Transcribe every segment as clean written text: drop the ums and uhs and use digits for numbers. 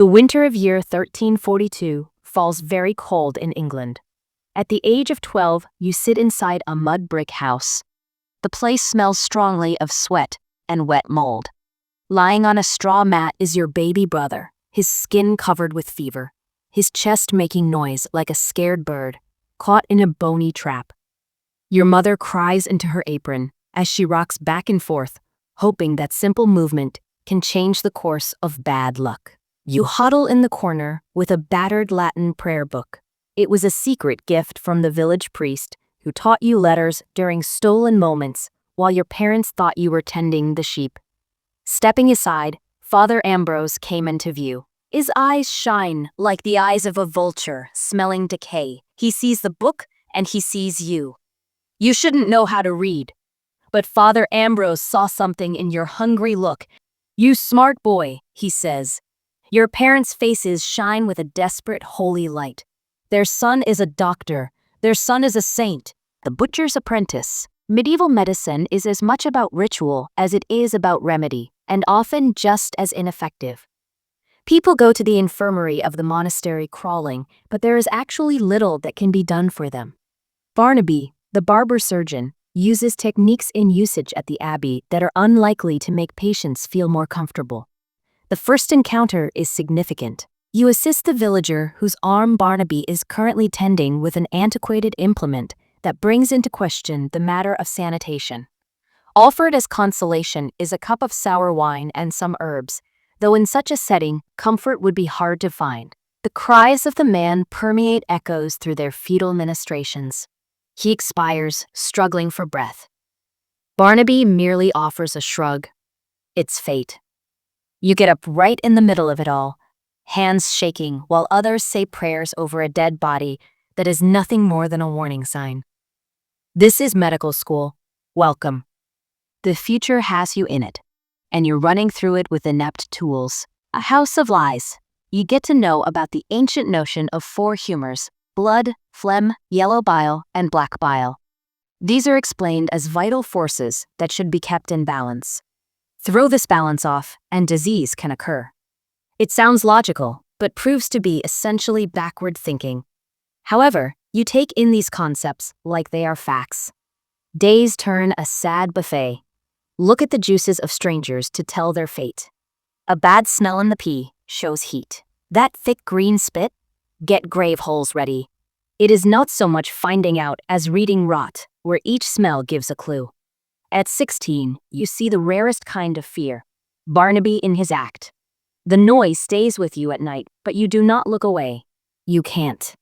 The winter of year 1342 falls very cold in England. At the age of 12, you sit inside a mud brick house. The place smells strongly of sweat and wet mold. Lying on a straw mat is your baby brother, his skin covered with fever, his chest making noise like a scared bird, caught in a bony trap. Your mother cries into her apron as she rocks back and forth, hoping that simple movement can change the course of bad luck. You huddle in the corner with a battered Latin prayer book. It was a secret gift from the village priest who taught you letters during stolen moments while your parents thought you were tending the sheep. Stepping aside, Father Ambrose came into view. His eyes shine like the eyes of a vulture smelling decay. He sees the book and he sees you. You shouldn't know how to read. But Father Ambrose saw something in your hungry look. "You smart boy," he says. Your parents' faces shine with a desperate holy light. Their son is a doctor. Their son is a saint. The butcher's apprentice. Medieval medicine is as much about ritual as it is about remedy, and often just as ineffective. People go to the infirmary of the monastery crawling, but there is actually little that can be done for them. Barnaby, the barber-surgeon, uses techniques in usage at the abbey that are unlikely to make patients feel more comfortable. The first encounter is significant. You assist the villager whose arm Barnaby is currently tending with an antiquated implement that brings into question the matter of sanitation. Offered as consolation is a cup of sour wine and some herbs, though in such a setting, comfort would be hard to find. The cries of the man permeate echoes through their futile ministrations. He expires, struggling for breath. Barnaby merely offers a shrug. It's fate. You get up right in the middle of it all, hands shaking while others say prayers over a dead body that is nothing more than a warning sign. This is medical school. Welcome. The future has you in it, and you're running through it with inept tools. A house of lies. You get to know about the ancient notion of four humors: blood, phlegm, yellow bile, and black bile. These are explained as vital forces that should be kept in balance. Throw this balance off, and disease can occur. It sounds logical, but proves to be essentially backward thinking. However, you take in these concepts like they are facts. Days turn a sad buffet. Look at the juices of strangers to tell their fate. A bad smell in the pee shows heat. That thick green spit? Get grave holes ready. It is not so much finding out as reading rot, where each smell gives a clue. At 16, you see the rarest kind of fear, Barnaby in his act. The noise stays with you at night, but you do not look away. You can't.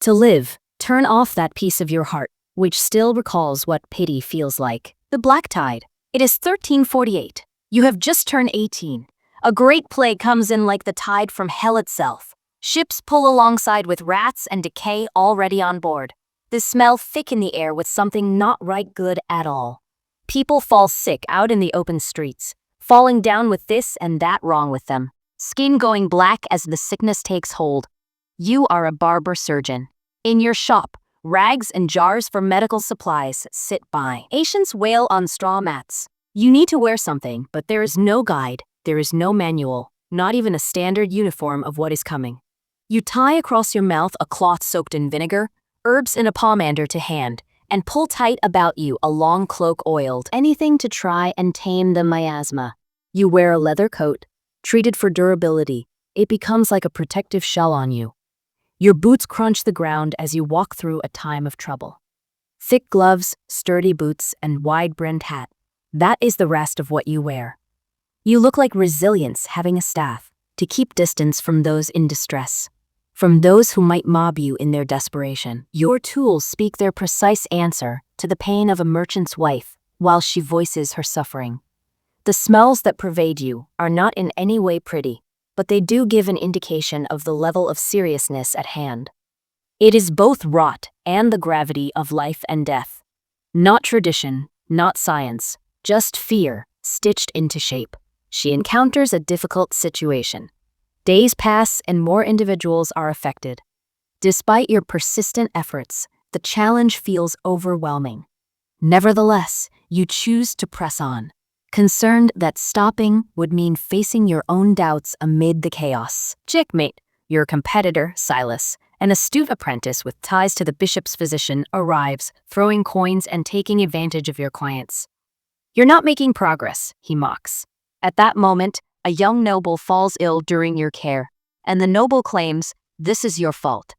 To live, turn off that piece of your heart, which still recalls what pity feels like. The black tide. It is 1348. You have just turned 18. A great plague comes in like the tide from hell itself. Ships pull alongside with rats and decay already on board. The smell thick in the air with something not right good at all. People fall sick out in the open streets, falling down with this and that wrong with them. Skin going black as the sickness takes hold. You are a barber-surgeon. In your shop, rags and jars for medical supplies sit by. Patients wail on straw mats. You need to wear something, but there is no guide, there is no manual, not even a standard uniform of what is coming. You tie across your mouth a cloth soaked in vinegar, herbs in a pomander to hand, and pull tight about you a long cloak oiled, anything to try and tame the miasma. You wear a leather coat, treated for durability. It becomes like a protective shell on you. Your boots crunch the ground as you walk through a time of trouble. Thick gloves, sturdy boots, and wide-brimmed hat. That is the rest of what you wear. You look like resilience having a staff to keep distance from those in distress, from those who might mob you in their desperation. Your tools speak their precise answer to the pain of a merchant's wife while she voices her suffering. The smells that pervade you are not in any way pretty, but they do give an indication of the level of seriousness at hand. It is both rot and the gravity of life and death. Not tradition, not science, just fear stitched into shape. She encounters a difficult situation. Days pass and more individuals are affected. Despite your persistent efforts, the challenge feels overwhelming. Nevertheless, you choose to press on. concerned that stopping would mean facing your own doubts amid the chaos. Checkmate. Your competitor, Silas, an astute apprentice with ties to the bishop's physician, arrives, throwing coins and taking advantage of your clients. You're not making progress, he mocks. At that moment, a young noble falls ill during your care, and the noble claims, "This is your fault."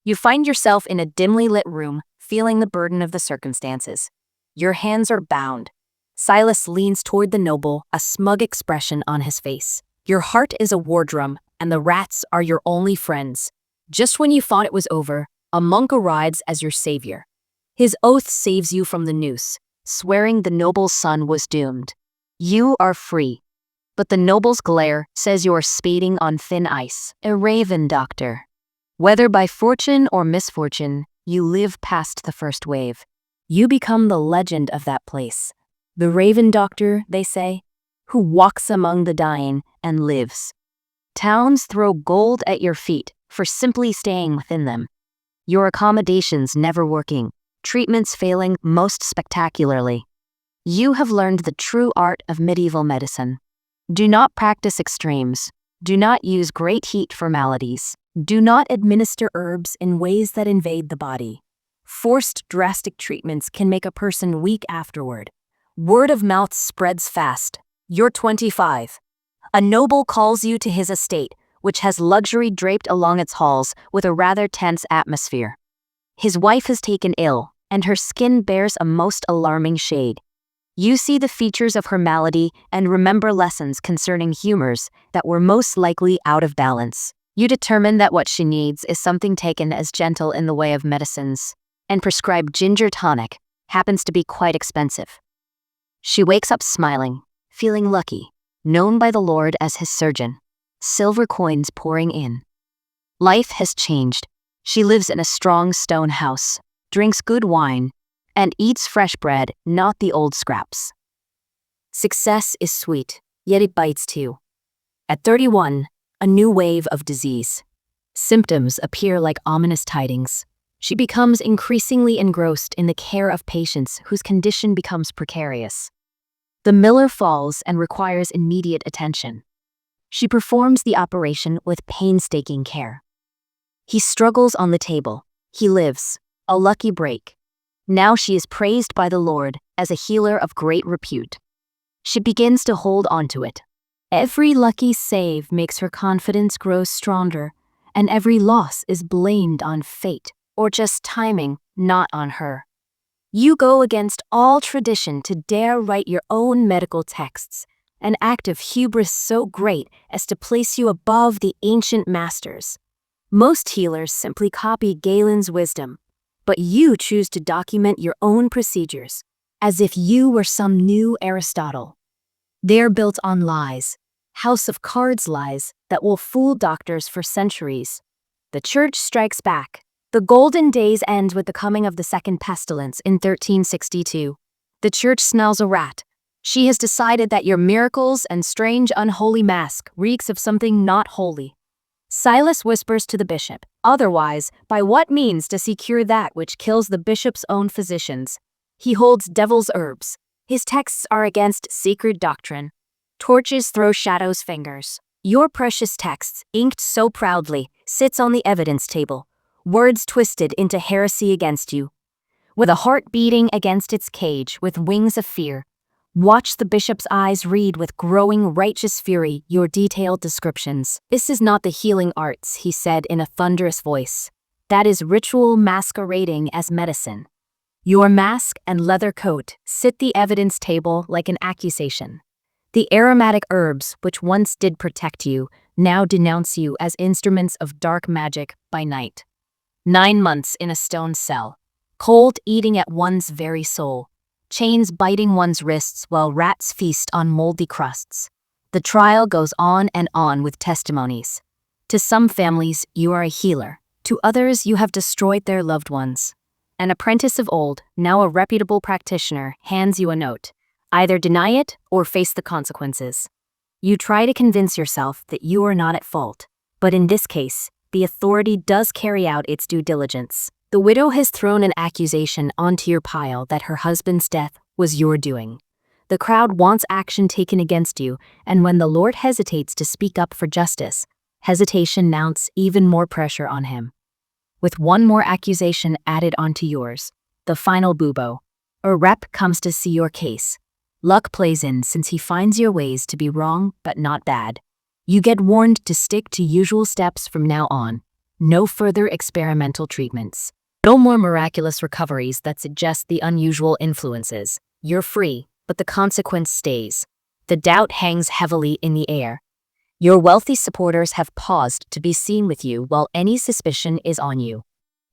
You find yourself in a dimly lit room, feeling the burden of the circumstances. Your hands are bound. Silas leans toward the noble, a smug expression on his face. Your heart is a war drum, and the rats are your only friends. Just when you thought it was over, a monk arrives as your savior. His oath saves you from the noose, swearing the noble's son was doomed. You are free. But the noble's glare says you are speeding on thin ice. A raven doctor. Whether by fortune or misfortune, you live past the first wave. You become the legend of that place. The raven doctor, they say, who walks among the dying and lives. Towns throw gold at your feet for simply staying within them. Your accommodations never working, treatments failing most spectacularly. You have learned the true art of medieval medicine. Do not practice extremes. Do not use great heat for maladies. Do not administer herbs in ways that invade the body. Forced drastic treatments can make a person weak afterward. Word of mouth spreads fast. You're 25. A noble calls you to his estate, which has luxury draped along its halls with a rather tense atmosphere. His wife has taken ill, and her skin bears a most alarming shade. You see the features of her malady and remember lessons concerning humors that were most likely out of balance. You determine that what she needs is something taken as gentle in the way of medicines, and prescribe ginger tonic happens to be quite expensive. She wakes up smiling, feeling lucky, known by the Lord as his surgeon, silver coins pouring in. Life has changed. She lives in a strong stone house, drinks good wine, and eats fresh bread, not the old scraps. Success is sweet, yet it bites too. At 31, a new wave of disease. Symptoms appear like ominous tidings. She becomes increasingly engrossed in the care of patients whose condition becomes precarious. The miller falls and requires immediate attention. She performs the operation with painstaking care. He struggles on the table. He lives. A lucky break. Now she is praised by the Lord as a healer of great repute. She begins to hold on to it. Every lucky save makes her confidence grow stronger, and every loss is blamed on fate, or just timing, not on her. You go against all tradition to dare write your own medical texts, an act of hubris so great as to place you above the ancient masters. Most healers simply copy Galen's wisdom, but you choose to document your own procedures, as if you were some new Aristotle. They're built on lies, house of cards lies that will fool doctors for centuries. The church strikes back. The golden days end with the coming of the second pestilence in 1362. The church smells a rat. She has decided that your miracles and strange unholy mask reeks of something not holy. Silas whispers to the bishop, "Otherwise, by what means does he cure that which kills the bishop's own physicians? He holds devil's herbs. His texts are against sacred doctrine. Torches throw shadows fingers. Your precious texts, inked so proudly, sits on the evidence table. Words twisted into heresy against you. With a heart beating against its cage with wings of fear, watch the bishop's eyes read with growing righteous fury your detailed descriptions. This is not the healing arts, he said in a thunderous voice. That is ritual masquerading as medicine. Your mask and leather coat sit the evidence table like an accusation. The aromatic herbs which once did protect you now denounce you as instruments of dark magic by night. 9 months in a stone cell, cold eating at one's very soul, chains biting one's wrists while rats feast on moldy crusts. The trial goes on and on with testimonies. To some families, you are a healer. To others, you have destroyed their loved ones. An apprentice of old, now a reputable practitioner, hands you a note. Either deny it or face the consequences. You try to convince yourself that you are not at fault, but in this case, the authority does carry out its due diligence. The widow has thrown an accusation onto your pile that her husband's death was your doing. The crowd wants action taken against you, and when the Lord hesitates to speak up for justice, hesitation mounts even more pressure on him. With one more accusation added onto yours, the final bubo, or rep comes to see your case. Luck plays in since he finds your ways to be wrong but not bad. You get warned to stick to usual steps from now on. No further experimental treatments. No more miraculous recoveries that suggest the unusual influences. You're free, but the consequence stays. The doubt hangs heavily in the air. Your wealthy supporters have paused to be seen with you while any suspicion is on you.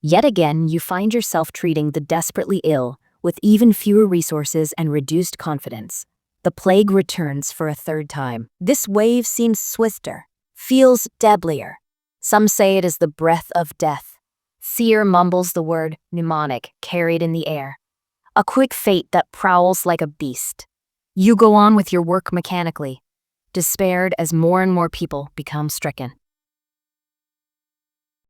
Yet again, you find yourself treating the desperately ill with even fewer resources and reduced confidence. The plague returns for a third time. This wave seems swifter, feels deadlier. Some say it is the breath of death. Seer mumbles the word mnemonic carried in the air. A quick fate that prowls like a beast. You go on with your work mechanically, despaired as more and more people become stricken.